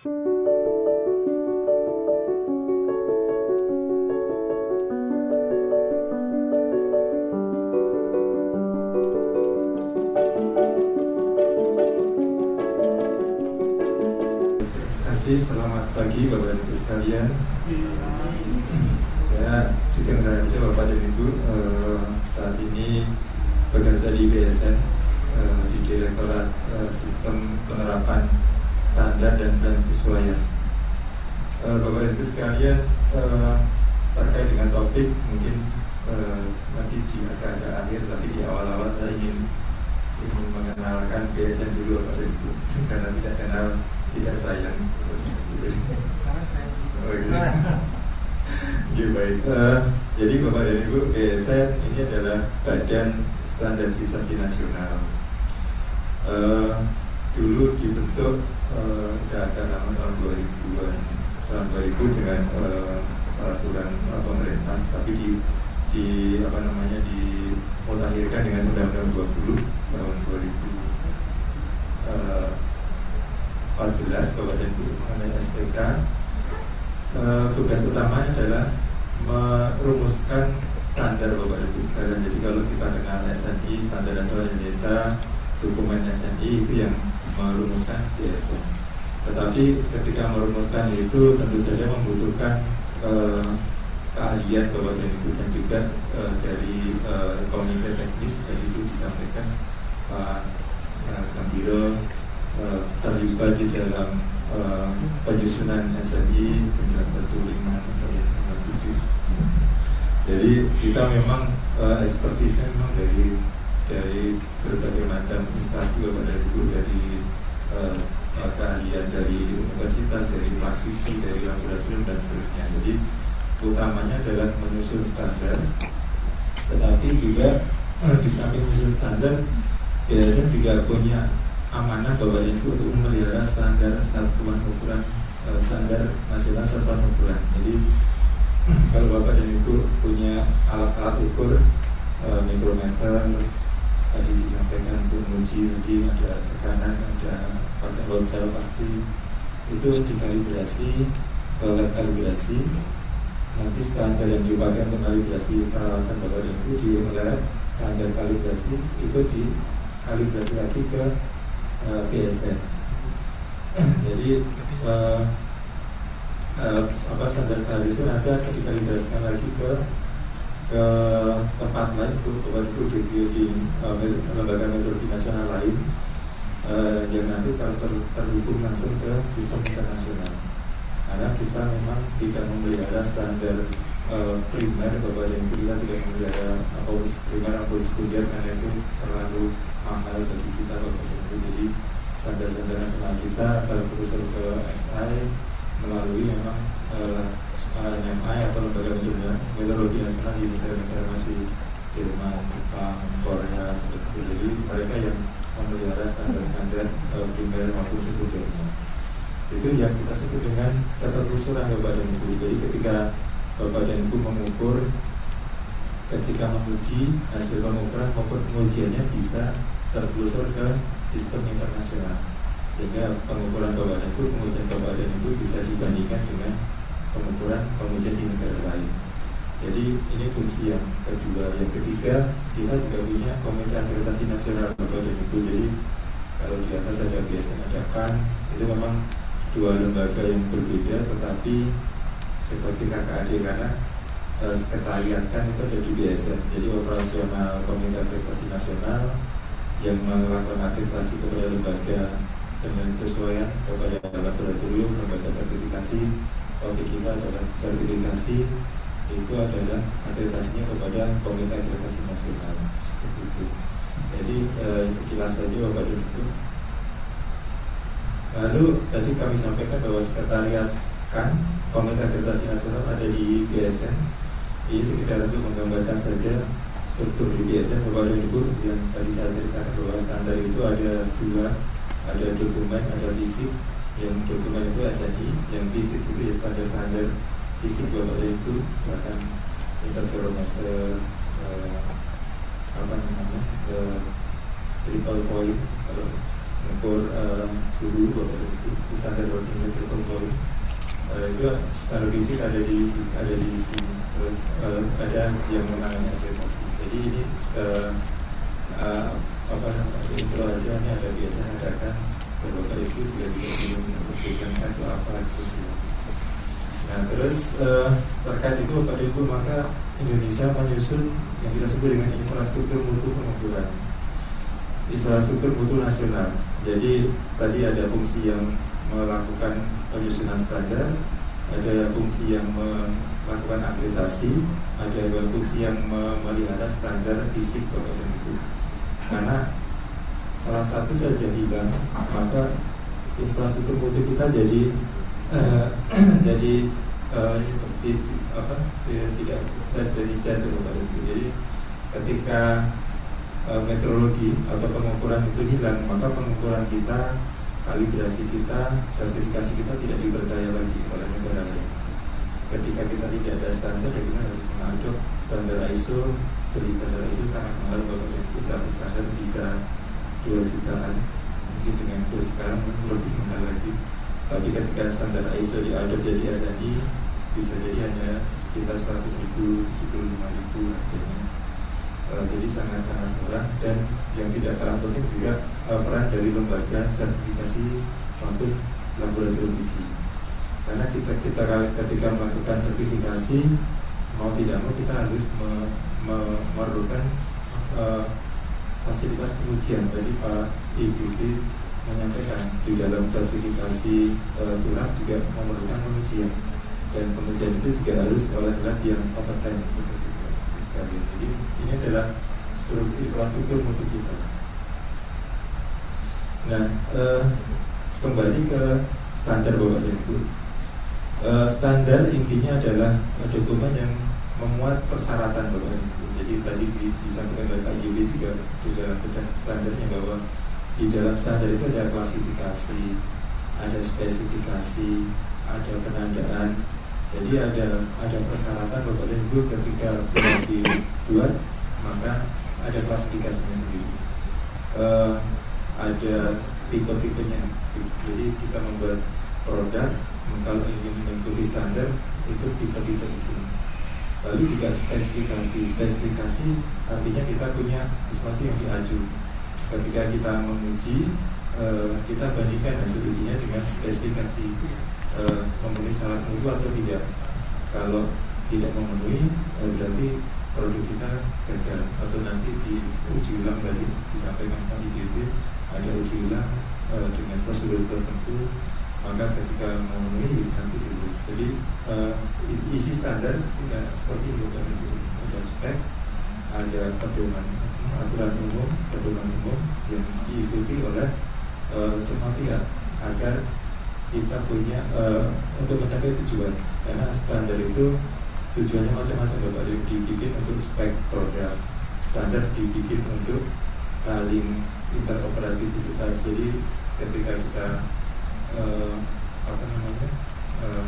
Selamat pagi Bapak Ibu sekalian. Saya Sugeng Raharjo, Bapak dan Ibu, saat ini bekerja di BSN, di Direktorat Sistem Penerapan Standar dan Penyesuaian. Bapak dan Ibu sekalian, terkait dengan topik mungkin nanti di agak-agak akhir, tapi di awal-awal saya ingin mengenalkan BSN dulu Bapak dan Ibu, karena tidak kenal tidak sayang. Ya, baik. Jadi Bapak dan Ibu, BSN ini adalah Badan Standarisasi Nasional. Dulu dibentuk sudah agak lama, tahun 2000 dengan peraturan pemerintah, tapi dimutakhirkan dengan Undang-Undang 20 tahun 2014 Bapak dan Ibu mengenai SPK. Tugas utamanya adalah merumuskan standar Bapak dan Ibu sekalian. Jadi kalau kita kenal SNI, Standar Nasional Indonesia, dokumen SNI itu yang merumuskan BSN. Tetapi ketika merumuskan itu tentu saja membutuhkan keahlian Bapak dan Ibu, dan juga dari komite teknis tadi itu disampaikan Pak Gambiro terlibat di dalam penyusunan SNI 915/97. Jadi kita memang ekspertisnya memang dari berbagai macam instansi Bapak dan Ibu, dari keahlian dari universitas, dari praktisi, dari laboratorium dan seterusnya. Jadi utamanya adalah menyusun standar, tetapi juga di samping menyusun standar, biasanya juga punya amanah Bapak dan Ibu untuk memelihara standar satuan ukuran, standar nasional satuan ukuran. Jadi kalau Bapak dan Ibu punya alat-alat ukur, mikrometer tadi disampaikan untuk menguji, tadi ada tekanan, ada pakai load cell pasti, itu dikalibrasi ke lab kalibrasi. Nanti standar yang dipakai untuk kalibrasi peralatan Bapak dan Ibu di lab standar kalibrasi itu dikalibrasi lagi ke BSN. Jadi standar itu nanti akan dikalibrasikan lagi ke tempat lain, Bapak Ibu, di lembaga meteorologi nasional lain, yang nanti terhubung langsung ke sistem internasional. Karena kita memang tidak memelihara standar primer Bapak dan Ibu, kita tidak memelihara primer atau sekunder, karena itu terlalu mahal bagi kita Bapak dan Ibu. Jadi standar-standar nasional kita akan terus ke SI melalui memang NMI atau lembaga meteorologi nasional di negara-negara masih Jerman, Jepang, Korea seperti itu. Jadi mereka yang memelihara standar-standar primer maupun sekundernya. Itu yang kita sebut dengan ketertelusuran Bapak dan Ibu. Jadi ketika Bapak dan Ibu mengukur, ketika menguji, hasil pengukuran maupun pengujiannya bisa tertelusur ke sistem internasional, sehingga pengukuran Bapak dan Ibu, pengujian Bapak dan Ibu bisa dibandingkan dengan pengujian di negara lain. Jadi ini fungsi yang kedua. Yang ketiga, kita juga punya Komite Akreditasi Nasional Bapak dan Ibu. Jadi kalau di atas ada BSN, ada KAN, itu memang dua lembaga yang berbeda, tetapi seperti kakak adik, karena sekretariat KAN itu ada di BSN. Jadi operasional Komite Akreditasi Nasional yang melakukan akreditasi kepada lembaga dan penyesuaian kepada laboratorium, lembaga sertifikasi. Topik kita adalah sertifikasi, itu adalah akreditasinya kepada Komite Akreditasi Nasional, seperti itu. Jadi sekilas saja Bapak dan Ibu. Lalu tadi kami sampaikan bahwa sekretariat KAN, Komite Akreditasi Nasional, ada di BSN. Ini sekedar untuk menggambarkan saja struktur di BSN Bapak dan Ibu. Yang tadi saya ceritakan bahwa standar itu ada dua, ada dokumen, ada fisik. Yang dokumen itu SNI, yang fisik itu ya standar-standar fisik Bapak dan Ibu, misalkan interferometer, triple point, kalau mengukur suhu Bapak Ibu, itu standar tertinggi tertentu. Itu standar fisik ada di sini. Terus ada yang menangani akreditasi. Jadi ini intro aja, ini ada biasanya adakan Bapak Ibu juga tidak bingung biasanya itu apa seperti itu. Nah terus terkait itu Bapak Ibu, maka Indonesia menyusun yang kita sebut dengan infrastruktur mutu pengukuran, infrastruktur mutu nasional. Jadi tadi ada fungsi yang melakukan penyusunan standar, ada fungsi yang melakukan akreditasi, ada fungsi yang memelihara standar fisik Bapak dan Ibu. Karena salah satu saja hilang, maka infrastruktur mutu kita jadi tidak jadi jatuh Bapak Ibu. Jadi ketika meteorologi atau pengukuran itu hilang, maka pengukuran kita, kalibrasi kita, sertifikasi kita tidak dipercaya lagi oleh negara lain. Ketika kita tidak ada standar, ya kita harus mengadop standar ISO. Beli standar ISO sangat mahal Bapak Ibu, satu standar bisa 2 jutaan, mungkin dengan terus sekarang lebih mahal lagi. Tapi ketika standar ISO diadop jadi SNI, bisa jadi hanya sekitar 100.000, 75.000 harganya. Jadi sangat-sangat murah. Dan yang tidak kalah penting juga peran dari lembaga sertifikasi maupun laboratorium uji. Karena kita ketika melakukan sertifikasi, mau tidak mau kita harus memerlukan fasilitas pengujian. Tadi Pak IGB menyampaikan di dalam sertifikasi tulang juga memerlukan pengujian, dan pengujian itu juga harus oleh lab yang kompeten seperti itu sekali. Jadi ini adalah infrastruktur mutu kita. Nah, kembali ke standar Bapak dan Ibu. Standar intinya adalah dokumen yang memuat persyaratan Bapak dan Ibu. Jadi tadi disampaikan oleh Pak IGB juga di dalam bedah standarnya bahwa di dalam standar itu ada klasifikasi, ada spesifikasi, ada penandaan. Jadi ada persyaratan Bapak dan Ibu ketika dibuat, maka ada klasifikasinya sendiri. Ada tipe-tipenya. Jadi kita membuat produk, kalau ingin mengikuti standar, itu tipe-tipe itu. Lalu juga spesifikasi artinya kita punya sesuatu yang diaju. Ketika kita menguji, kita bandingkan hasil ujinya dengan spesifikasi, memenuhi syarat mutu atau tidak. Kalau tidak memenuhi, berarti produk kita gagal, atau nanti diuji ulang. Tadi disampaikan Pak IGB, ada uji ulang dengan prosedur tertentu, maka ketika memenuhi nanti lulus. Jadi isi standar ya seperti itu. Ada spek, ada pedoman, aturan umum, pedoman umum yang diikuti oleh semua pihak agar kita punya untuk mencapai tujuan. Karena standar itu tujuannya macam-macam Bapak. Dibikin untuk spek produk, standar dibikin untuk saling interoperabilitas. Jadi ketika kita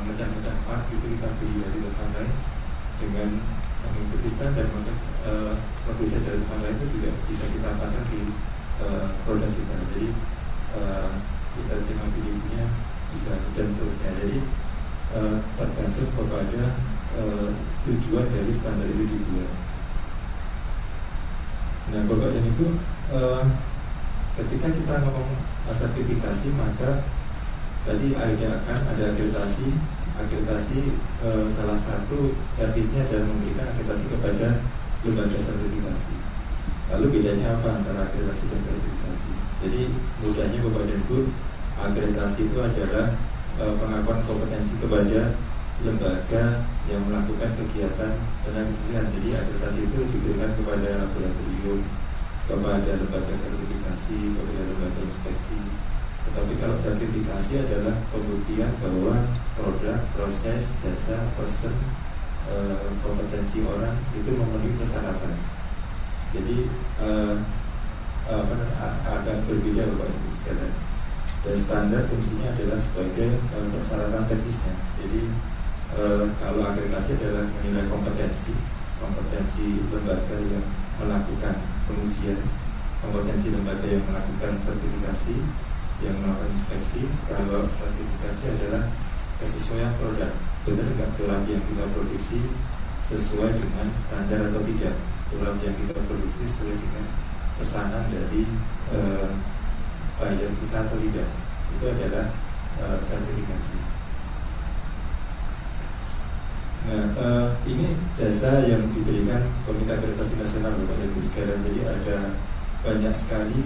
mecah-mecah part gitu, kita beli dari tempat lain dengan mengikuti standar, maka produsen dari tempat lain itu juga bisa kita pasang di produk kita. Jadi interchangeability-nya bisa dan seterusnya. Jadi tergantung kepada tujuan dari standar itu dibuat. Nah Bapak dan Ibu, ketika kita ngomong sertifikasi, maka tadi ada akreditasi. Salah satu servisnya adalah memberikan akreditasi kepada lembaga sertifikasi. Lalu bedanya apa antara akreditasi dan sertifikasi? Jadi mudahnya Bapak dan Ibu, akreditasi itu adalah pengakuan kompetensi kepada lembaga yang melakukan kegiatan tenaga kesehatan. Jadi akreditasi itu diberikan kepada laboratorium, kepada lembaga sertifikasi, kepada lembaga inspeksi. Tetapi kalau sertifikasi adalah pembuktian bahwa produk, proses, jasa, person, kompetensi orang itu memenuhi persyaratan. Jadi agak berbeda Bapak Ibu sekalian. Dan standar fungsinya adalah sebagai persyaratan teknisnya. Jadi kalau akreditasi adalah menilai kompetensi lembaga yang melakukan pengujian kompetensi lembaga yang melakukan sertifikasi, yang melakukan inspeksi. Kalau sertifikasi adalah kesesuaian produk, benar nggak terapi yang kita produksi sesuai dengan standar atau tidak, terapi yang kita produksi sesuai dengan pesanan dari buyer kita atau tidak. Itu adalah sertifikasi. Nah, ini jasa yang diberikan Komite Akreditasi Nasional Bapak dan Ibu sekalian. Jadi ada banyak sekali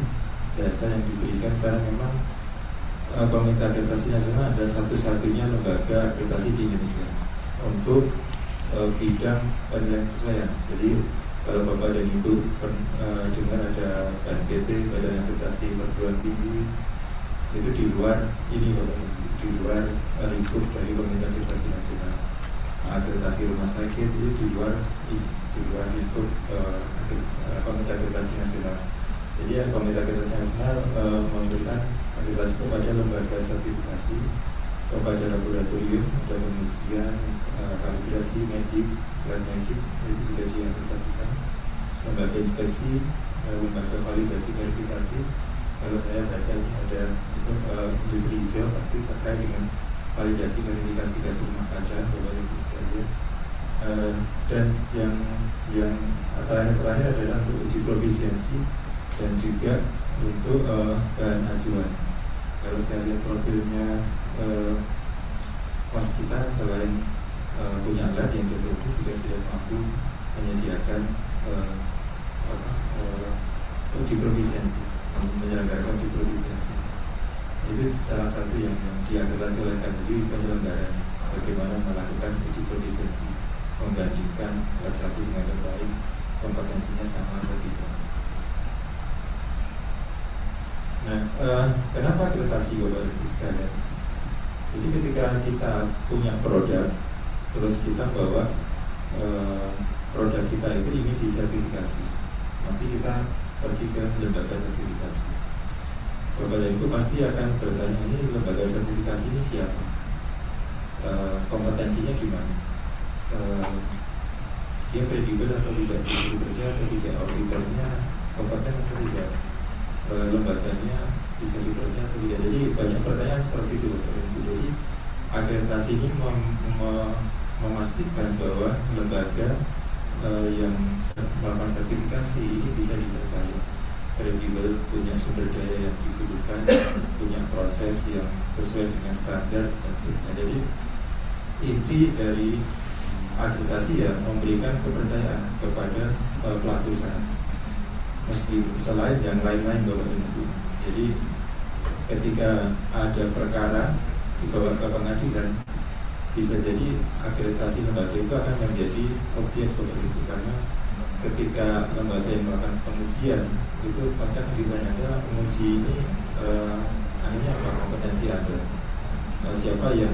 jasa yang diberikan karena memang Komite Akreditasi Nasional adalah satu-satunya lembaga akreditasi di Indonesia untuk bidang penilaian kesesuaian. Jadi kalau Bapak dan Ibu dengar ada BNPT, Badan Akreditasi Perguruan Tinggi, itu di luar ini Bapak dan Ibu, di luar lingkup dari Komite Akreditasi Nasional. Akreditasi rumah sakit itu di luar ini, di luar lingkup Komite Akreditasi Nasional. Jadi Komite Akreditasi Nasional memberikan akreditasi kepada lembaga sertifikasi, kepada laboratorium, ada penelitian, kalibrasi medik, lab medik itu juga diakreditasikan. Lembaga inspeksi, lembaga validasi verifikasi. Kalau saya baca ini ada itu industri hijau pasti terkait dengan validasi verifikasi gas rumah kaca, Bapak Ibu sekalian. Dan yang terakhir adalah untuk uji profisiensi dan juga untuk bahan ajuan. Kalau saya lihat profilnya Mas kita selain punya lab yang tertentu juga sudah mampu menyediakan uji profisiensi, menyelenggarakan uji profisiensi. Itu salah satu yang diakreditasi oleh jadi penyelenggaranya, bagaimana melakukan uji profisiensi, membandingkan lab satu dengan lab lain, kompetensinya sama atau tidak. Nah, kenapa akreditasi Bapak Ibu sekalian? Jadi ketika kita punya produk, terus kita bawa produk kita itu ingin disertifikasi, pasti kita pergi ke lembaga sertifikasi. Bapak dan Ibu pasti akan bertanya, ini lembaga sertifikasi ini siapa? Kompetensinya gimana? Dia kredibel atau tidak? Bersih atau tidak? Auditornya kompeten atau tidak? Lembaganya bisa dipercaya atau tidak? Jadi banyak pertanyaan seperti itu Bapak dan Ibu. Jadi akreditasi ini memastikan bahwa lembaga yang melakukan sertifikasi ini bisa dipercaya, kredibel, punya sumber daya yang dibutuhkan, punya proses yang sesuai dengan standar dan seterusnya. Jadi inti dari akreditasi ya memberikan kepercayaan kepada pelaku usaha. Meski selain yang lain-lain Bapak Ibu. Jadi ketika ada perkara dibawa ke pengadilan, bisa jadi akreditasi lembaga itu akan menjadi objek Bapak Ibu, karena ketika lembaga yang melakukan pengujian itu pasti akan ditanya, Anda menguji ini apa kompetensi Anda, siapa yang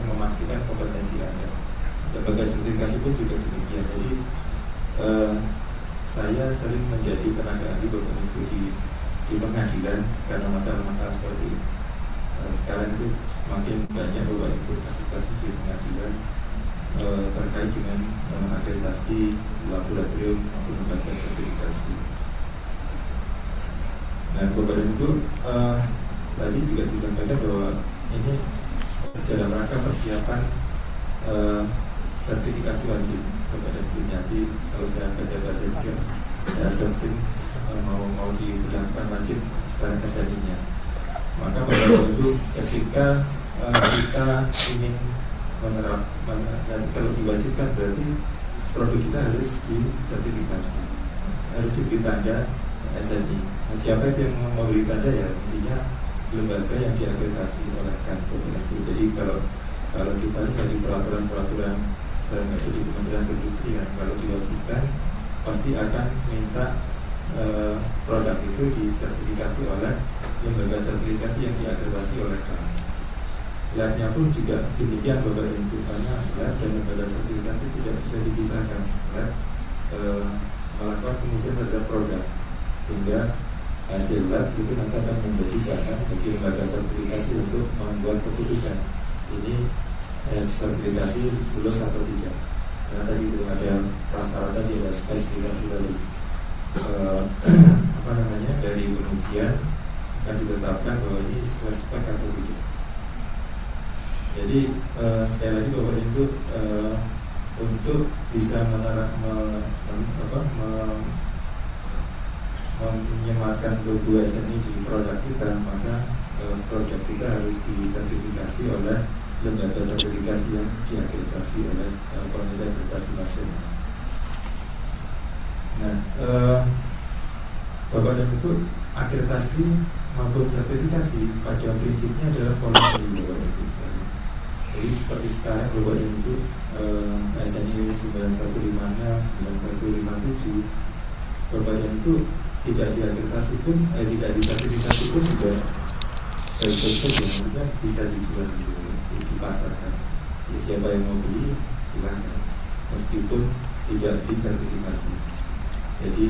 memastikan kompetensi Anda. Lembaga sertifikasi pun juga demikian. Jadi saya sering menjadi tenaga ahli Bapak Ibu di pengadilan karena masalah-masalah seperti ini. Sekarang itu semakin banyak Bapak Ibu kasus-kasus di pengadilan terkait dengan akreditasi laboratorium maupun lembaga sertifikasi. Nah, Bapak dan Ibu tadi juga disampaikan bahwa ini dalam rangka persiapan sertifikasi wajib Bapak dan Ibu. Jadi kalau saya baca-baca juga saya searching mau dilakukan wajib setelah SNI-nya. Maka Bapak dan Ibu ketika kita ingin nanti kalau diwajibkan berarti produk kita harus disertifikasi, harus diberi tanda SNI. Nah, siapa itu yang memberi tanda ya? Intinya lembaga yang diakreditasi oleh Bapak dan Ibu. Jadi kalau kita lihat di peraturan saya nggak di Kementerian Perindustrian, kalau diwajibkan pasti akan minta produk itu disertifikasi oleh lembaga sertifikasi yang diakreditasi oleh kami. Labnya pun juga demikian Bapak dan Ibu, karena lab dan lembaga sertifikasi tidak bisa dipisahkan. Lab melakukan pengujian terhadap produk, sehingga hasil lab itu nanti akan menjadi bahan bagi lembaga sertifikasi untuk membuat keputusan ini sertifikasi lulus atau tidak. Karena tadi itu ada prasyarat tadi, ada spesifikasi tadi. dari pengujian akan ditetapkan bahwa ini sesuai spek atau tidak. Jadi sekali lagi bahwa itu untuk bisa menyematkan logo SNI di produk kita, maka produk kita harus disertifikasi oleh lembaga sertifikasi yang diakreditasi oleh Komite Akreditasi Nasional. Nah, Bapak dan Ibu, akreditasi maupun sertifikasi pada prinsipnya adalah voluntary, Bapak dan Ibu sekalian. Jadi seperti sekarang Bapak dan Ibu, SNI 9156, 9157, Bapak dan Ibu tidak diakreditasi pun, tidak disertifikasi pun juga baik-baik saja, maksudnya bisa dijual, dipasarkan. Ya, siapa yang mau beli silakan, meskipun tidak disertifikasi. Jadi,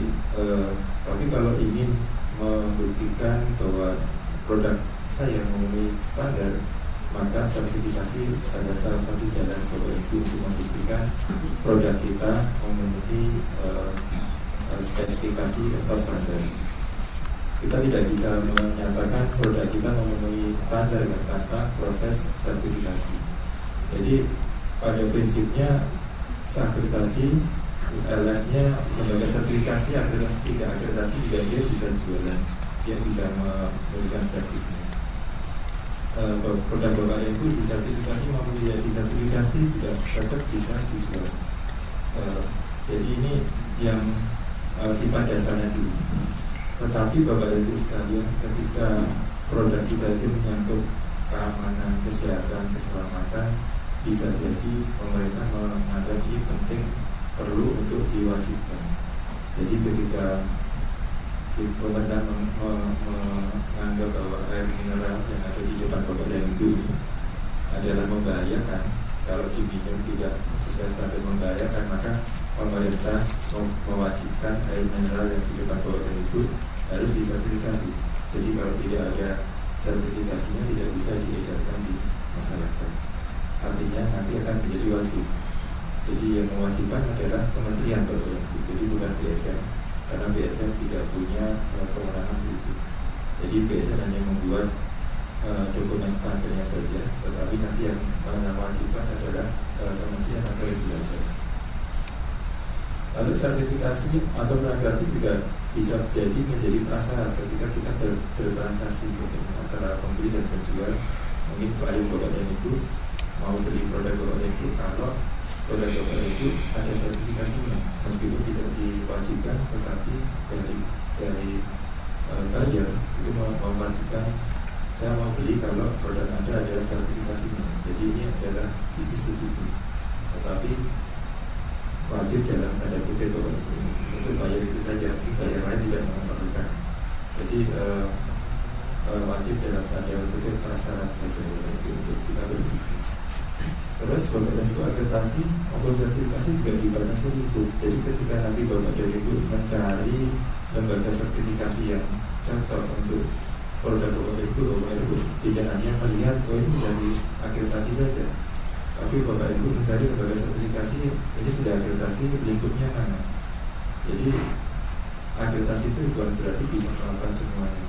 tapi kalau ingin membuktikan bahwa produk saya memenuhi standar, maka sertifikasi adalah salah satu jalan Bapak Ibu untuk membuktikan produk kita memenuhi spesifikasi atau standar. Kita tidak bisa menyatakan produk kita memenuhi standar tanpa proses sertifikasi. Jadi pada prinsipnya akreditasi LS-nya lembaga sertifikasi, akreditasi tidak akreditasi juga dia bisa jualan, dia bisa memberikan servisnya. Produk Bapak dan Ibu disertifikasi maupun tidak disertifikasi juga tetap bisa dijual. Jadi ini yang sifat dasarnya dulu. Tetapi Bapak dan Ibu sekalian, ketika produk kita itu menyangkut keamanan, kesehatan, keselamatan, bisa jadi pemerintah menganggap ini penting, perlu untuk diwajibkan. Jadi ketika pemerintah menganggap bahwa air mineral yang ada di depan Bapak dan Ibu ini adalah membahayakan, kalau diminum tidak sesuai standar membahayakan, maka pemerintah mewajibkan air mineral yang di depan Bapak dan Ibu harus disertifikasi. Jadi kalau tidak ada sertifikasinya tidak bisa diedarkan di masyarakat. Artinya nanti akan menjadi wajib. Jadi yang mewajibkan adalah Kementerian Bapak dan Ibu, jadi bukan BSN, karena BSN tidak punya kewenangan itu. Jadi BSN hanya membuat dokumen standarnya saja, tetapi nanti yang mewajibkan adalah Kementerian atau regulator. Lalu sertifikasi atau akreditasi juga bisa menjadi prasyarat ketika kita bertransaksi antara pembeli dan penjual. Mungkin klien Bapak dan Ibu mau beli produk Bapak dan Ibu, kalau produk Bapak dan Ibu ada sertifikasinya, meskipun tidak diwajibkan, tetapi dari buyer itu mewajibkan, saya mau beli kalau produk Anda ada sertifikasinya. Jadi ini adalah bisnis to bisnis, tetapi wajib dalam tanda kutip Bapak dan Ibu untuk bayar itu saja, bayar lain tidak memerlukan. Jadi wajib dalam tanda kutip prasyarat saja itu untuk kita berbisnis. Terus Bapak dan Ibu akreditasi maupun sertifikasi juga dibatasi lingkup. Jadi ketika nanti Bapak dan Ibu mencari lembaga sertifikasi yang cocok untuk produk Bapak dan Ibu tidak hanya melihat ini dari akreditasi saja, tapi Bapak Ibu mencari lembaga sertifikasi ini sudah akreditasi, lingkupnya mana. Jadi akreditasi itu bukan berarti bisa melakukan semuanya.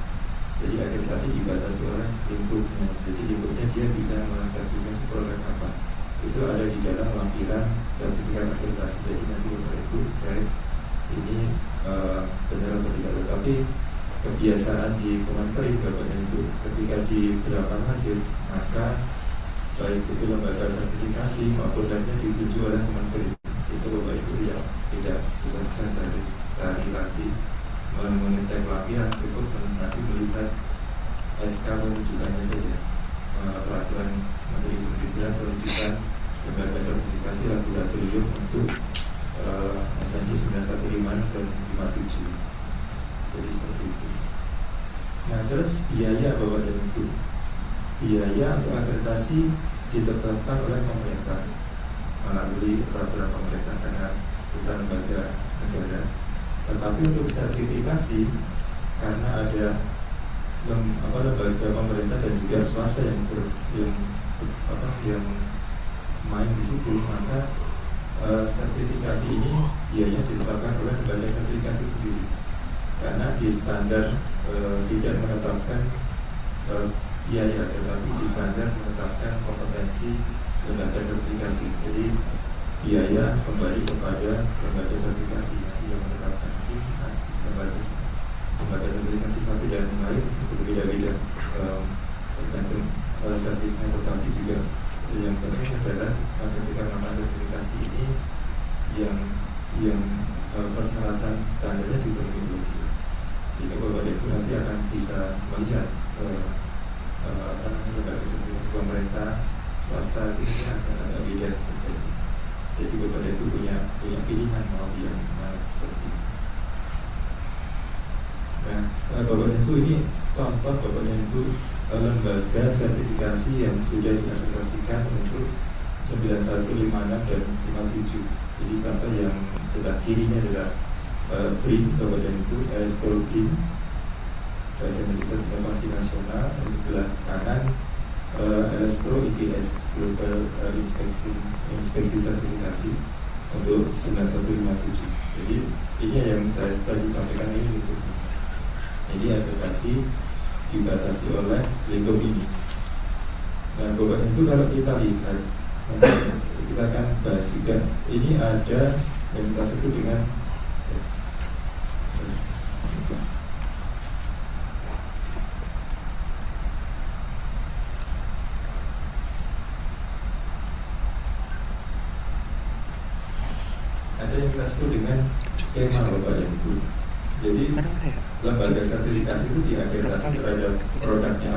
Jadi akreditasi dibatasi oleh lingkupnya. Jadi lingkupnya dia bisa mensertifikasi produk apa, itu ada di dalam lampiran sertifikat akreditasi. Jadi nanti Bapak Ibu cek ini benar atau tidak. Tetapi kebiasaan di Kemenperin Bapak dan Ibu, ketika di berapa wajib, maka baik itu lembaga sertifikasi maupun lainnya dituju oleh Kemenperin, sehingga Bapak Ibu tidak susah-susah cari lagi mengecek lampiran, cukup nanti melihat SK penunjukannya saja, peraturan Menteri Perindustrian penunjukan lembaga sertifikasi laboratorium untuk SNI 915 dan 57. Jadi seperti itu. Nah terus biaya Bapak dan Ibu, biaya untuk akreditasi ditetapkan oleh pemerintah melalui peraturan pemerintah karena kita lembaga negara. Tetapi untuk sertifikasi, karena ada lembaga pemerintah dan juga swasta yang main di situ, maka sertifikasi ini biayanya ditetapkan oleh lembaga sertifikasi sendiri. karena di standar tidak menetapkan biaya, tetapi di standar menetapkan kompetensi lembaga sertifikasi. Jadi biaya kembali kepada lembaga sertifikasi yang menetapkan. Ini lembaga sertifikasi satu dan lain berbeda-beda tergantung servisnya, tetapi juga yang penting adalah ketika melakukan sertifikasi ini yang persyaratan standarnya dipenuhi oleh dia, sehingga Bapak dan Ibu nanti akan bisa melihat lembaga sertifikasi pemerintah, swasta itu agak beda. Jadi Bapak dan Ibu punya pilihan mau yang mana seperti itu. Nah, Bapak dan Ibu, ini contoh Bapak dan Ibu lembaga sertifikasi yang sudah diakreditasikan untuk 9156 dan 57. Jadi contoh yang sebelah kiri ini adalah BRIN, Bapak dan Ibu, Electoral BRIN, Badan Riset Inovasi Nasional. Dan sebelah kanan LSPro ITS, Global Inspeksi Sertifikasi untuk 9157. Jadi ini yang saya tadi sampaikan ini gitu. Jadi akreditasi dibatasi oleh lingkup ini. Nah, Bapak dan Ibu, kalau kita lihat, nanti kita akan bahas juga, ini ada yang kita sebut dengan skema, Bapak dan Ibu. Jadi lembaga sertifikasi itu diakreditasi terhadap produknya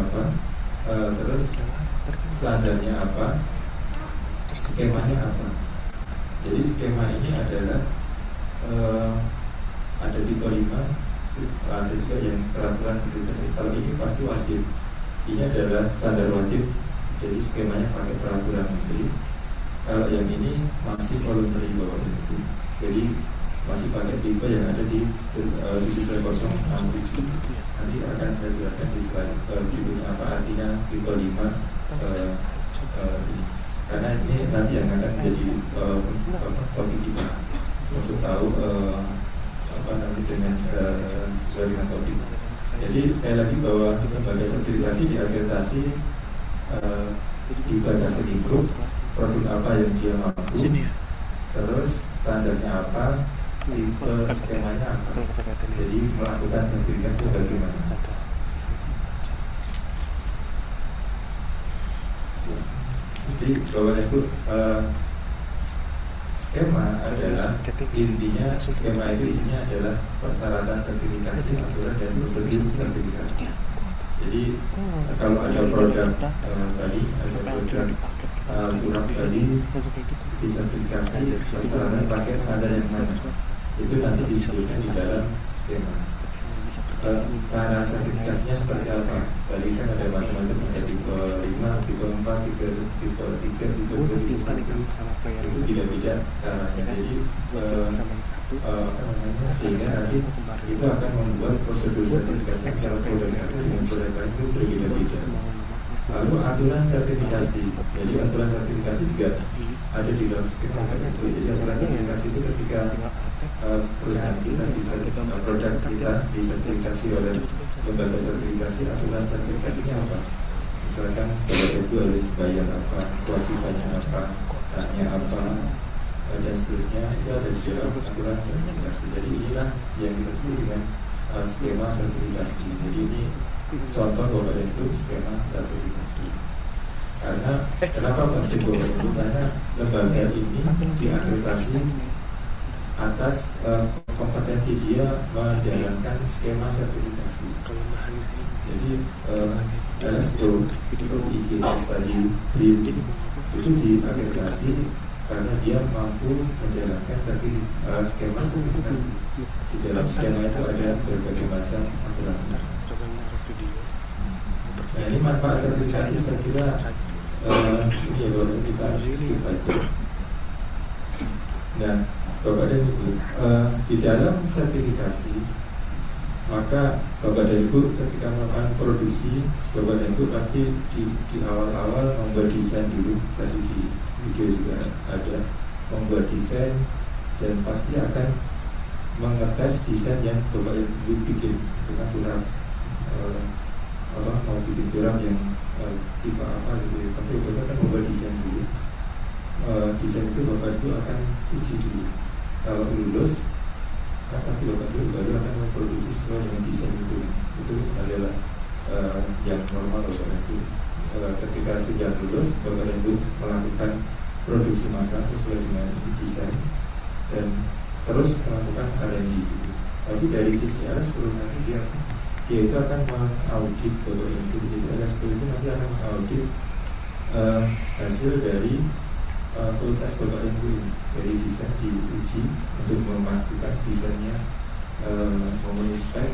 apa, terus standarnya apa, skemanya apa. Jadi skema ini adalah ada tipe 5, ada juga yang peraturan menteri. Kalau ini pasti wajib, ini adalah standar wajib, jadi skemanya pakai peraturan menteri. Kalau yang ini masih voluntary, Bapak dan Ibu, jadi masih pakai tipe yang ada di 17067. Nanti akan saya jelaskan di slide berikutnya apa artinya tipe 5 ini. Karena ini nanti yang akan jadi topik kita untuk tahu dengan sesuai dengan topik. Jadi sekali lagi bahwa lembaga sertifikasi diakreditasi dibatasi lingkup, produk apa yang dia mampu, terus standarnya apa, tipe skemanya apa. Jadi melakukan sertifikasi bagaimana. Jadi Bapak dan Ibu, skema adalah intinya, skema itu isinya adalah persyaratan sertifikasi, aturan dan prosedur sertifikasi. Jadi kalau ada produk tadi, ada produk turap tadi disertifikasi, persyaratan pakai standar yang mana, itu nanti disebutkan di dalam skema. Cara sertifikasinya seperti apa? Tadi kan ada macam-macam, ada tipe 5, tipe 4, tipe 3, tipe 2, tipe 1. Itu beda-beda caranya. Jadi sehingga nanti itu akan membuat prosedur sertifikasi antara produk satu dengan produk lain itu berbeda-beda. Lalu aturan sertifikasi. Jadi aturan sertifikasi juga ada di dalam skema. Jadi aturan sertifikasi itu ketika perusahaan kita produk kita disertifikasi oleh lembaga sertifikasi, aturan sertifikasinya apa? Misalkan Bapak Ibu harus bayar apa, kewajibannya apa, haknya apa, dan seterusnya, itu ada di dalam aturan sertifikasi. Jadi inilah yang kita sebut dengan skema sertifikasi. Jadi ini contoh Bapak dan Ibu skema sertifikasi. Karena kenapa penting Bapak Ibu? Karena lembaga ini diakreditasi atas kompetensi dia menjalankan skema sertifikasi. Jadi LSPro, IGS tadi, BRIN itu diakreditasi karena dia mampu menjalankan skema sertifikasi. Di dalam skema itu ada berbagai macam aturan. Nah, ini manfaat sertifikasi saya kira ini ya baru kita skip aja. Dan Bapak dan Ibu, di dalam sertifikasi, maka Bapak dan Ibu ketika melakukan produksi, Bapak dan Ibu pasti di awal-awal membuat desain dulu. Tadi di video juga ada membuat desain, dan pasti akan mengetes desain yang Bapak Ibu bikin, misalkan turap mau bikin turap yang tipe apa gitu ya, pasti Bapak Ibu akan membuat desain dulu. Desain itu Bapak Ibu akan uji dulu. Kalau lulus, pasti Bapak Ibu baru akan memproduksi sesuai dengan desain itu. Itu adalah yang normal Bapak Ibu. Ketika sudah lulus, Bapak Ibu melakukan produksi massal sesuai dengan desain dan terus melakukan R&D gitu. Tapi dari sisi LS10 nanti dia itu akan mengaudit Bapak Ibu. Jadi LS10 itu nanti akan mengaudit hasil dari full test Bapak Ibu ini, dari desain diuji untuk memastikan desainnya memenuhi spek.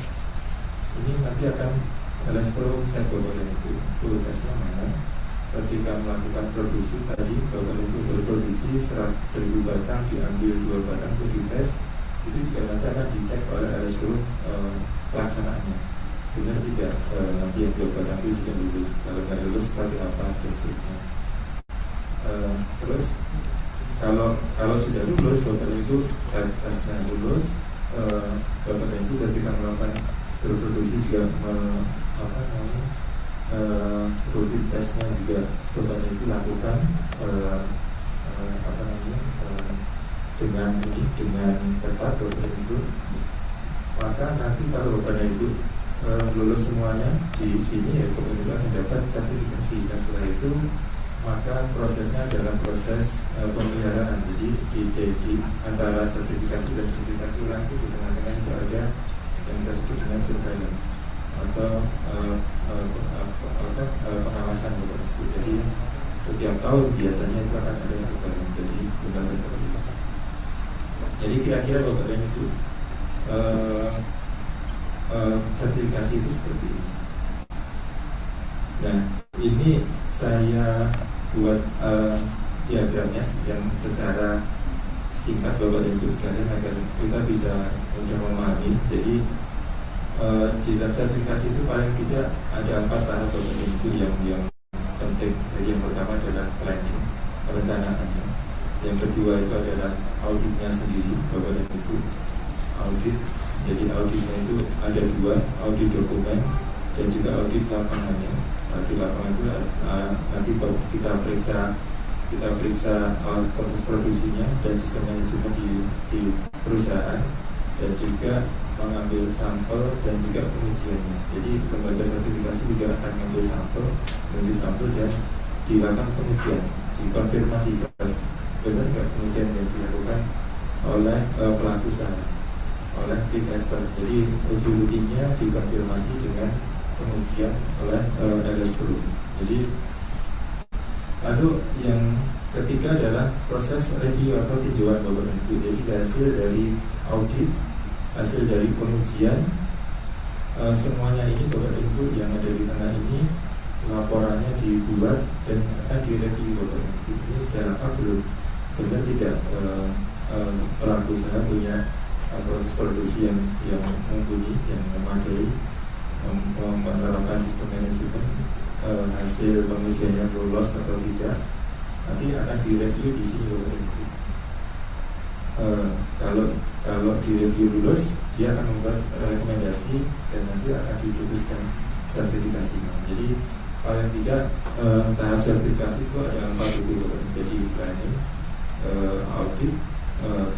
Ini nanti akan LS10 cek Bapak Ibu full testnya mana. Ketika melakukan produksi tadi Bapak Ibu berproduksi 100.000 batang, diambil 2 batang untuk dites, itu juga nanti akan dicek oleh LS10 pelaksanaannya benar tidak, nanti yang 2 batang itu juga lulus, kalau nggak lulus seperti apa dan seterusnya. Terus kalau sudah lulus Bapak Ibu tesnya lulus, Bapak Ibu ketika melakukan berproduksi juga rutin tesnya juga Bapak Ibu lakukan dengan ketat Bapak Ibu. Maka nanti kalau Bapak Ibu lulus semuanya di sini ya Bapak Ibu akan dapat sertifikasi. Dan setelah itu maka prosesnya adalah proses pemeliharaan. Jadi di antara sertifikasi dan sertifikasi ulang itu di tengah-tengah itu ada yang kita sebut dengan surveillance atau pengawasan Bapak Ibu. Jadi setiap tahun biasanya itu akan ada surveillance dari lembaga sertifikasi. Jadi kira-kira Bapak Ibu sertifikasi itu seperti ini. Nah, ini saya buat diagramnya yang secara singkat Bapak Ibu sekalian agar kita bisa mudah memahami. Jadi di dalam sertifikasi itu paling tidak ada 4 tahap Bapak Ibu yang penting. Jadi yang pertama adalah planning, perencanaannya. Yang kedua itu adalah auditnya sendiri Bapak Ibu, audit. Jadi auditnya itu ada 2, audit dokumen dan juga audit lapangannya. Audit lapangan itu nanti kita periksa proses produksinya dan sistem manajemen di perusahaan, dan juga mengambil sampel dan juga pengujiannya. Jadi lembaga sertifikasi juga akan mengambil sampel, menunjuk sampel dan dilakukan pengujian, dikonfirmasi benar nggak pengujian yang dilakukan oleh pelaku usaha, oleh pre-tester. Jadi uji rutinnya dikonfirmasi dengan pengujian oleh LS10. Jadi lalu yang ketiga adalah proses review atau tinjauan Bapak Ibu. Jadi hasil dari audit, hasil dari pengujian, semuanya ini Bapak Ibu yang ada di tengah ini laporannya dibuat dan akan direview Bapak Ibu. Ini sudah lengkap belum? Benar tidak pelaku usaha punya proses produksi yang mumpuni, yang memadai, menerapkan sistem manajemen, hasil pengujiannya lolos atau tidak, nanti akan direview di sini Bapak Ibu. Kalau direview lulus, dia akan membuat rekomendasi dan nanti akan diputuskan sertifikasinya. Jadi paling tidak tahap sertifikasi itu ada 4 itu Bapak. Jadi planning, audit,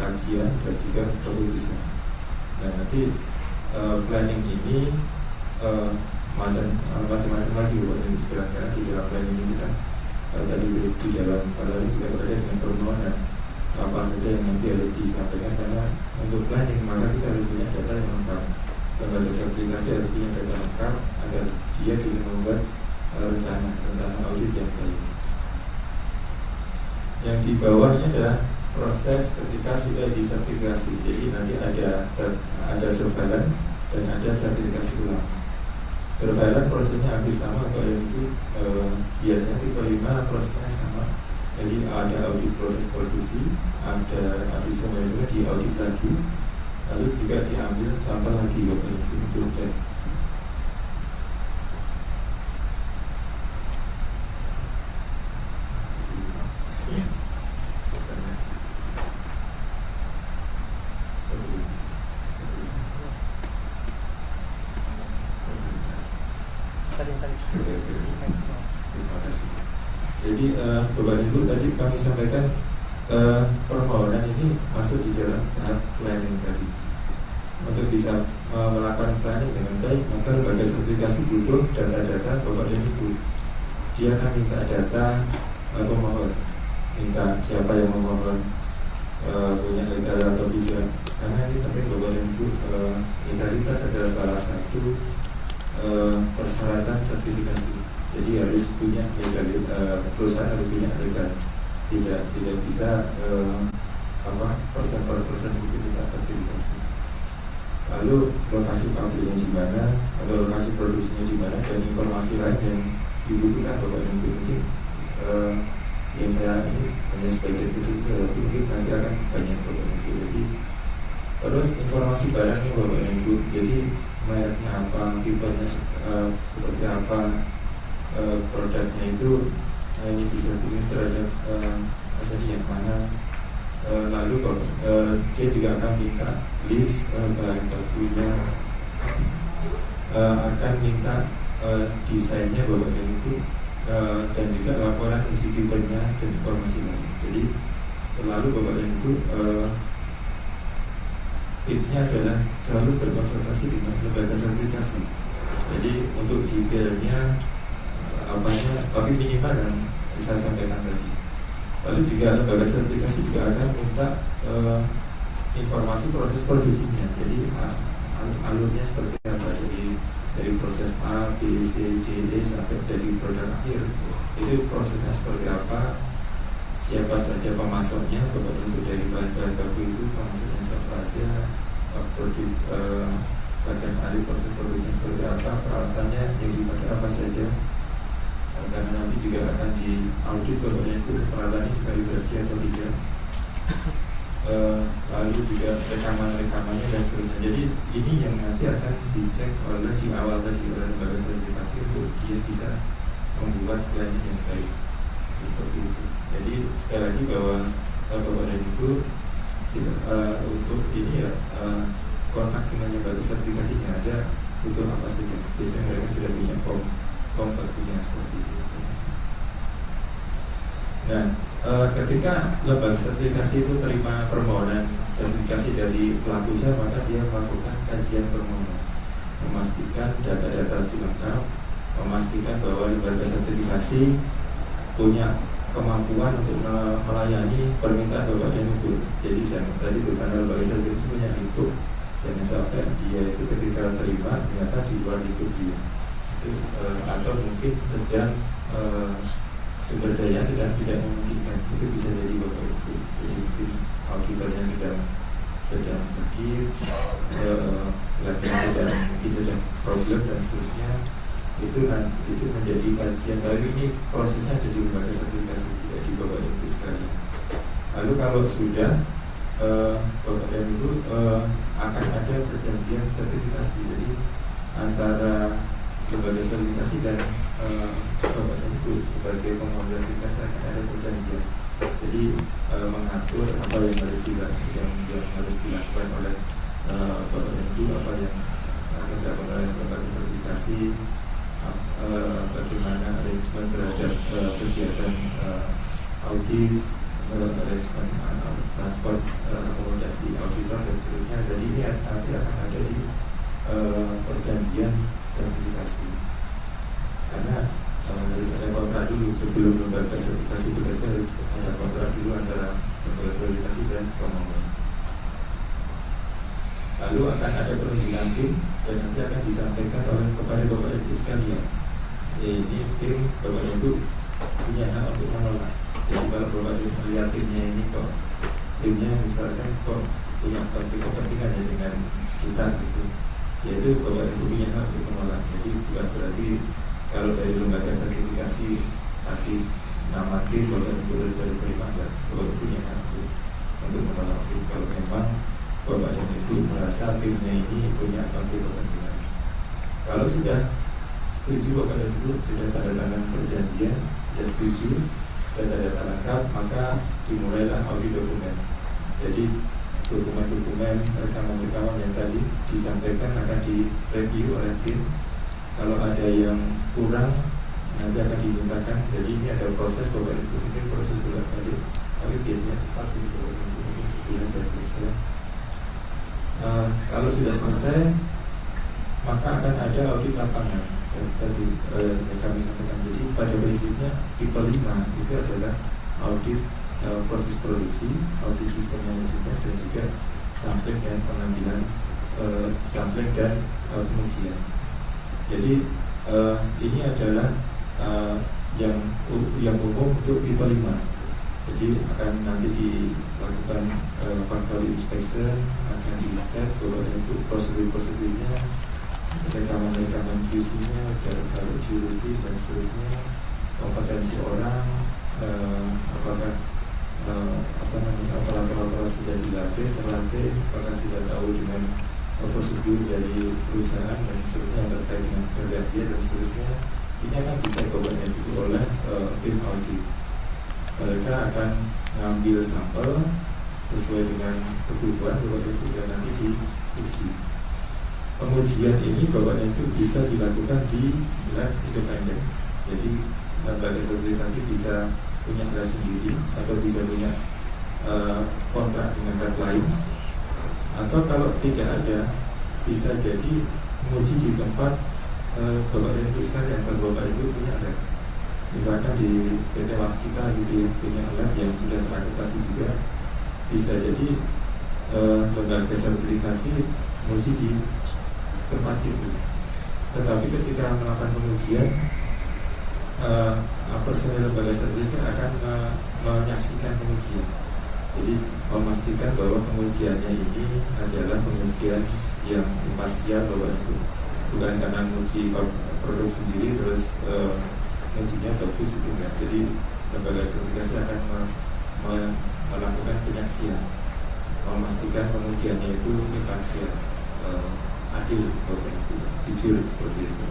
kajian dan juga keputusan. Nah nanti planning ini macam-macam lagi Bapak Ibu sekalian, karena di dalam planning ini kan tadi di dalam padahal juga terkait dengan permohonan apa saja yang nanti harus disampaikan. Karena untuk planning maka kita harus punya data yang lengkap. Lembaga sertifikasi harus punya data lengkap agar dia bisa membuat rencana audit yang baik. Yang di bawahnya adalah proses ketika sudah disertifikasi. Jadi nanti ada surveillance dan ada sertifikasi ulang. Surveillance prosesnya hampir sama Bapak Ibu, biasanya tipe 5 prosesnya sama. Jadi ada audit proses produksi, ada audit manajemen, di audit lagi, lalu juga diambil sampel lagi Bapak Ibu untuk cek. Jadi Bapak dan Ibu, tadi kami sampaikan permohonan ini masuk di dalam tahap planning tadi. Untuk bisa melakukan planning dengan baik, maka lembaga sertifikasi butuh data-data Bapak dan Ibu. Dia akan minta data pemohon, minta siapa yang memohon, punya legal atau tidak. Karena ini penting Bapak dan Ibu, legalitas adalah salah satu persyaratan sertifikasi. Jadi harus punya legal, perusahaan harus punya legal. Tidak bisa persen per persen itu minta sertifikasi. Lalu lokasi pabriknya di mana atau lokasi produksinya di mana, dan informasi lain yang dibutuhkan Bapak dan Ibu. Mungkin yang saya ini hanya sebagian kecil saja, tapi mungkin nanti akan banyak Bapak dan Ibu. Jadi terus informasi barangnya Bapak dan Ibu. Jadi mereknya apa, tipenya seperti apa, produknya itu ini disertifikasi terhadap asli yang mana. Lalu dia juga akan minta list bahan bakunya, akan minta desainnya Bapak dan Ibu, dan juga laporan uji tipenya dan informasi lain. Jadi selalu Bapak dan Ibu, tipsnya adalah selalu berkonsultasi dengan lembaga sertifikasi. Jadi untuk detailnya apanya, tapi minimal yang saya sampaikan tadi. Lalu juga lembaga sertifikasi juga akan minta informasi proses produksinya. Jadi alurnya seperti apa, dari proses A, B, C, D, E sampai jadi produk akhir. Itu prosesnya seperti apa, siapa saja pemasoknya, Bapak Ibu, dari bahan-bahan baku itu pemasoknya siapa aja, bagian ahli proses produksinya seperti apa, peralatannya yang dipakai apa saja. Karena nanti juga akan diaudit Bapak Ibu, peralatannya dikalibrasi atau tidak. Lalu juga rekaman-rekamannya dan seterusnya. Jadi ini yang nanti akan dicek di awal tadi oleh lembaga sertifikasi untuk dia bisa membuat planning yang baik seperti itu. Jadi sekali lagi bahwa Bapak dan Ibu untuk ini ya, kontak dengan lembaga sertifikasinya ada, butuh apa saja. Biasanya mereka sudah punya form bakunya seperti itu. Nah, ketika lembaga sertifikasi itu terima permohonan sertifikasi dari pelaku usaha, maka dia melakukan kajian permohonan, memastikan data-data itu lengkap, memastikan bahwa lembaga sertifikasi punya kemampuan untuk melayani permintaan Bapak dan Ibu. Jadi jangan tadi itu, karena lembaga sertifikasi punya lingkup, jangan sampai dia itu ketika terima ternyata di luar lingkup dia itu, atau mungkin sedang sumber daya sedang tidak memungkinkan. Itu bisa jadi Bapak Ibu. Jadi mungkin auditornya sedang sakit, labnya sedang problem dan seterusnya. Itu menjadi kajian. Tapi ini prosesnya ada di lembaga sertifikasi, tidak di Bapak dan Ibu sekalian. Lalu kalau sudah Bapak dan Ibu akan ada perjanjian sertifikasi. Jadi antara lembaga sertifikasi dan Bapak dan Ibu sebagai pemohon sertifikasi akan ada perjanjian. Jadi mengatur apa yang harus dilakukan oleh Bapak dan Ibu, apa yang akan dilakukan oleh lembaga sertifikasi, bagaimana arrangement terhadap kegiatan audit, arrangement transport, akomodasi auditor dan seterusnya. Jadi ini nanti akan ada di perjanjian sertifikasi. Karena harus ada kontrak dulu sebelum lembaga sertifikasi bekerja, harus ada kontrak dulu antara lembaga sertifikasi dan pemohon. Lalu akan ada penunjukan tim dan nanti akan disampaikan kepada Bapak Ibu sekalian. Ini tim Bapak Ibu punya hak untuk menolak. Jadi kalau Bapak Ibu melihat timnya misalkan kok punya konflik kepentingan ya dengan kita gitu, yaitu Bapak Ibu punya hak untuk menolak. Jadi bukan berarti kalau dari lembaga sertifikasi kasih nama tim Bapak Ibu harus terima, enggak. Bapak Ibu punya hak untuk menolak tim kalau memang Bapak dan Ibu merasa timnya ini punya konflik kepentingan. Kalau sudah setuju Bapak dan Ibu, sudah tanda tangan perjanjian, sudah setuju, data-data lengkap, maka dimulailah audit dokumen. Jadi dokumen-dokumen, rekaman-rekaman yang tadi disampaikan akan direview oleh tim. Kalau ada yang kurang nanti akan dimintakan. Jadi ini ada proses Bapak Ibu, mungkin proses bolak-balik, tapi biasanya cepat ini Bapak Ibu, mungkin sebulan sudah selesai. Kalau sudah selesai, maka akan ada audit lapangan. Tadi yang kami sampaikan. Jadi pada prinsipnya tipe 5 itu adalah audit proses produksi, audit sistem manajemen, dan juga sampling dan pengambilan sampling dan pengujian. Jadi ini adalah yang umum untuk tipe 5. Jadi akan nanti dilakukan factory inspection, akan dicek bahwa prosedur-prosedurnya, rekaman QC-nya, dari utility dan seterusnya, kompetensi orang, apakah aparatur sudah dilatih, terlatih, apakah sudah tahu dengan prosedur dari perusahaan dan seterusnya yang terkait dengan pekerjaan dia dan seterusnya. Ini akan dicek itu oleh tim audit. Mereka akan mengambil sampel sesuai dengan kebutuhan Bapak Ibu dan nanti diuji. Pengujian ini Bapak Ibu bisa dilakukan di lab independen. Jadi lembaga sertifikasi bisa punya lab sendiri atau bisa punya kontrak dengan lab lain, atau kalau tidak ada bisa jadi menguji di tempat Bapak Ibu sekalian. Kalau Bapak Ibu punya lab, misalkan di PT Waskita gitu punya lab yang sudah terakreditasi juga, bisa jadi lembaga sertifikasi menguji di tempat situ. Tetapi ketika melakukan pengujian, personel lembaga sertifikasi akan menyaksikan pengujian. Jadi memastikan bahwa pengujiannya ini adalah pengujian yang imparsial Bapak Ibu, bukan karena menguji produk sendiri terus ujinya bagus itu enggak. Jadi lembaga sertifikasi akan melakukan penyaksian, memastikan pengujiannya itu imparsial, adil, Bapak Ibu, jujur seperti itu.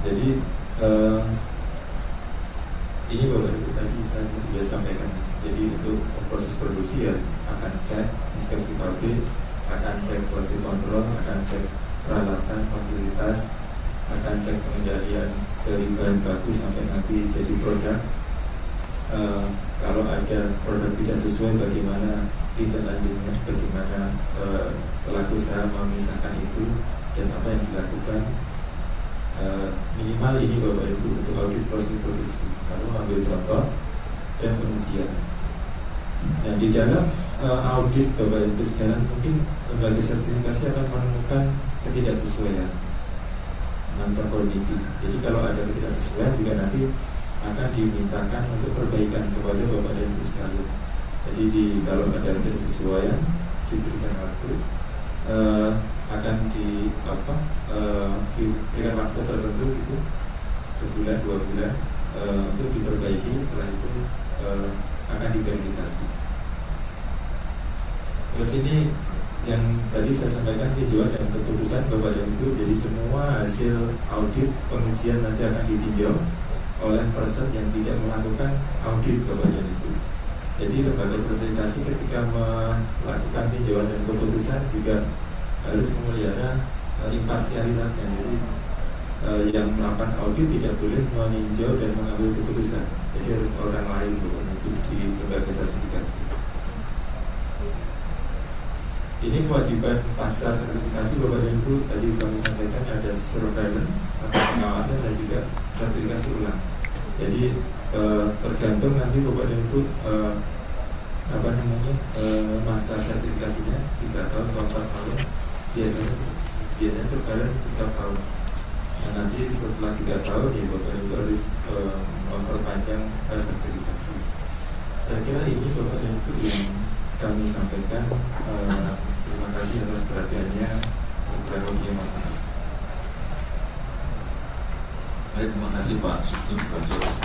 Jadi ini Bapak Ibu tadi saya sudah sampaikan. Jadi untuk proses produksi ya akan cek inspeksi pabrik, akan cek quality control, akan cek peralatan, fasilitas, akan cek pengendalian dari bahan baku sampai nanti jadi produk. Kalau ada produk tidak sesuai, bagaimana tindak lanjutnya, bagaimana pelaku usaha memisahkan itu dan apa yang dilakukan. Minimal ini Bapak Ibu untuk audit proses produksi. Lalu ambil contoh dan pengujian. Nah di dalam audit Bapak Ibu sekalian, mungkin lembaga sertifikasi akan menemukan ketidaksesuaian, non-conformity. Jadi kalau ada ketidaksesuaian juga nanti akan dimintakan untuk perbaikan kepada Bapak dan Ibu sekalian. Jadi kalau ada ketidaksesuaian diberikan waktu, akan diberikan waktu tertentu gitu, sebulan 2 bulan untuk diperbaiki. Setelah itu akan diverifikasi. Terus ini yang tadi saya sampaikan, tinjauan dan keputusan Bapak dan Ibu. Jadi semua hasil audit pengujian nanti akan ditinjau oleh person yang tidak melakukan audit Bapak dan Ibu. Jadi lembaga sertifikasi ketika melakukan tinjauan dan keputusan juga harus memelihara imparsialitasnya. Jadi yang melakukan audit tidak boleh meninjau dan mengambil keputusan. Jadi harus orang lain Bapak dan Ibu di lembaga sertifikasi. Ini kewajiban pasca sertifikasi Bapak dan Ibu. Tadi kami sampaikan ada surveillance atau pengawasan dan juga sertifikasi ulang. Jadi tergantung nanti Bapak dan Ibu masa sertifikasinya 3 tahun atau 4 tahun. Biasanya surveillance setiap tahun. Nah, nanti setelah 3 tahun ya Bapak dan Ibu harus memperpanjang sertifikasi. Saya kira ini Bapak dan Ibu yang kami sampaikan. Terima kasih atas perhatiannya. Baik, terima kasih Pak Sugeng.